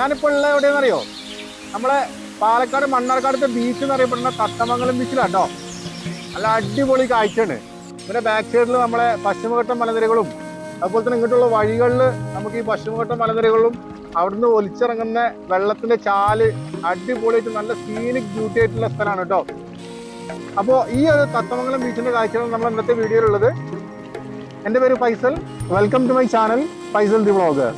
ഞാനിപ്പോൾ ഉള്ള എവിടെയെന്നറിയോ? നമ്മളെ പാലക്കാട് മണ്ണാർക്കാടത്തെ ബീച്ച് എന്നറിയപ്പെടുന്ന തത്തമംഗലം ബീച്ചിലാട്ടോ. നല്ല അടിപൊളി കാഴ്ചയാണ്. പിന്നെ ബാക്ക് സൈഡിൽ നമ്മളെ പശ്ചിമഘട്ട മലനിരകളും അതുപോലെ തന്നെ ഇങ്ങോട്ടുള്ള വഴികളിൽ നമുക്ക് ഈ പശ്ചിമഘട്ട മലനിരകളും അവിടുന്ന് ഒലിച്ചിറങ്ങുന്ന വെള്ളത്തിന്റെ ചാല് അടിപൊളിയായിട്ട് നല്ല സീനിക് ബ്യൂട്ടി ആയിട്ടുള്ള സ്ഥലമാണ് കേട്ടോ. അപ്പോൾ ഈ ഒരു തത്തമംഗലം ബീച്ചിന്റെ കാഴ്ചകൾ നമ്മൾ ഇന്നത്തെ വീഡിയോയിലുള്ളത്. എൻ്റെ പേര് Faisal. Welcome to my channel Faisal the vlogger.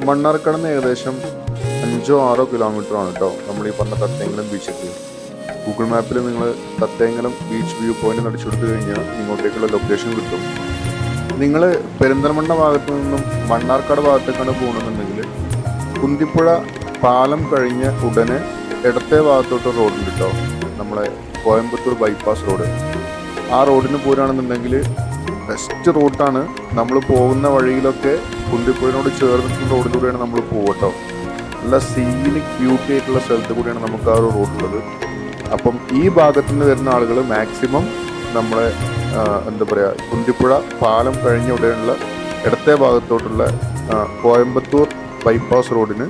Mannarkkad നിന്ന് ഏകദേശം 5-6 കിലോമീറ്ററാണ് കേട്ടോ നമ്മൾ ഈ പറഞ്ഞ തത്തേങ്കലം ബീച്ചിലേക്ക്. ഗൂഗിൾ മാപ്പിൽ നിങ്ങൾ തത്തേങ്കലം ബീച്ച് വ്യൂ പോയിന്റ് അടിച്ചെടുത്തു കഴിഞ്ഞാൽ ഇങ്ങോട്ടേക്കുള്ള ലൊക്കേഷൻ കിട്ടും. നിങ്ങൾ പെരിന്തൽമണ്ണ ഭാഗത്തു നിന്നും മണ്ണാർക്കാട് ഭാഗത്തേക്കാണ് പോകണമെന്നുണ്ടെങ്കിൽ കുന്തിപ്പുഴ പാലം കഴിഞ്ഞ് ഉടനെ ഇടത്തെ ഭാഗത്തോട്ട് റോഡുണ്ട് കേട്ടോ. നമ്മളെ കോയമ്പത്തൂർ ബൈപ്പാസ് റോഡ്. ആ റോഡിന് പോരുകയാണെന്നുണ്ടെങ്കിൽ ബെസ്റ്റ് റൂട്ടാണ്. നമ്മൾ പോകുന്ന വഴിയിലൊക്കെ കുന്തിപ്പുഴയോട് ചേർന്നിട്ടുള്ള റോഡിലൂടെയാണ് നമ്മൾ പോകട്ടോ. നല്ല സീനിക് ബ്യൂട്ടി ആയിട്ടുള്ള സ്ഥലത്ത് കൂടിയാണ് നമുക്ക് ആ ഒരു റോഡുള്ളത്. അപ്പം ഈ ഭാഗത്തു നിന്ന് വരുന്ന ആളുകൾ മാക്സിമം നമ്മളെ എന്താ പറയുക, കുന്തിപ്പുഴ പാലം കഴിഞ്ഞ ഉടനെയുള്ള ഇടത്തെ ഭാഗത്തോട്ടുള്ള കോയമ്പത്തൂർ ബൈപ്പാസ് റോഡിന്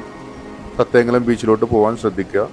തത്തേങ്കലം ബീച്ചിലോട്ട് പോകാൻ ശ്രദ്ധിക്കുക.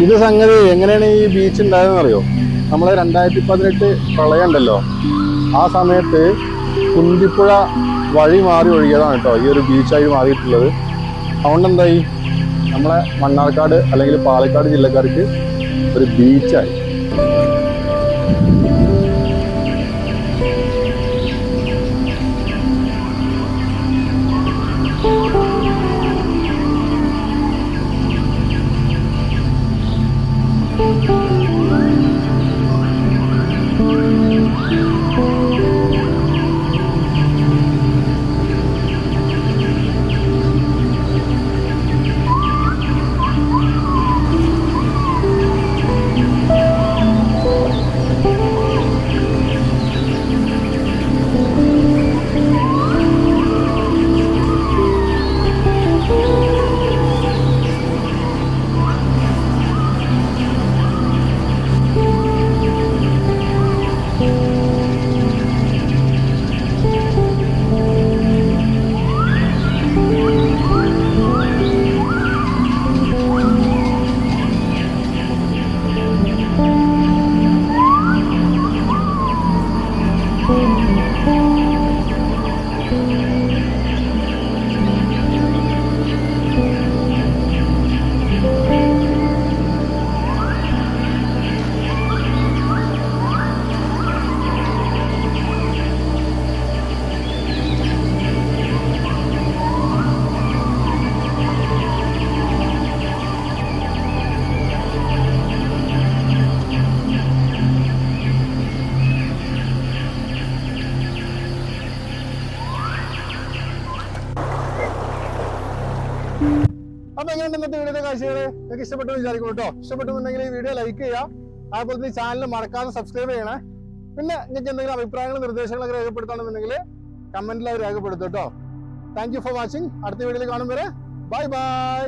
ഇത് സംഗതി എങ്ങനെയാണ് ഈ ബീച്ച് ഉണ്ടായതെന്ന് അറിയോ? നമ്മളെ 2018 പ്രളയം ഉണ്ടല്ലോ, ആ സമയത്ത് കുന്തിപ്പുഴ വഴി മാറി ഒഴുകിയതാണ് കേട്ടോ ഈ ഒരു ബീച്ചായി മാറിയിട്ടുള്ളത്. അതുകൊണ്ട് എന്തായി, നമ്മളെ മണ്ണാർക്കാട് അല്ലെങ്കിൽ പാലക്കാട് ജില്ലക്കാർക്ക് ഒരു ബീച്ചായി. അപ്പൊ എങ്ങനെയുണ്ട് ഇന്നത്തെ വീഡിയോയുടെ കാഴ്ചകള്? നിങ്ങൾക്ക് ഇഷ്ടപ്പെട്ടു വിചാരിക്കുന്നു കേട്ടോ. ഇഷ്ടപ്പെട്ടുണ്ടെങ്കിൽ ഈ വീഡിയോ ലൈക്ക് ചെയ്യുക, അതുപോലെ തന്നെ ഈ ചാനൽ മറക്കാതെ സബ്സ്ക്രൈബ് ചെയ്യണേ. പിന്നെ നിങ്ങൾക്ക് എന്തെങ്കിലും അഭിപ്രായങ്ങളും നിർദ്ദേശങ്ങളൊക്കെ രേഖപ്പെടുത്താണെന്നുണ്ടെങ്കിൽ കമന്റിൽ അത് രേഖപ്പെടുത്തും കേട്ടോ. Thank you for watching. അടുത്ത വീഡിയോയിൽ കാണും വരെ ബൈ ബൈ.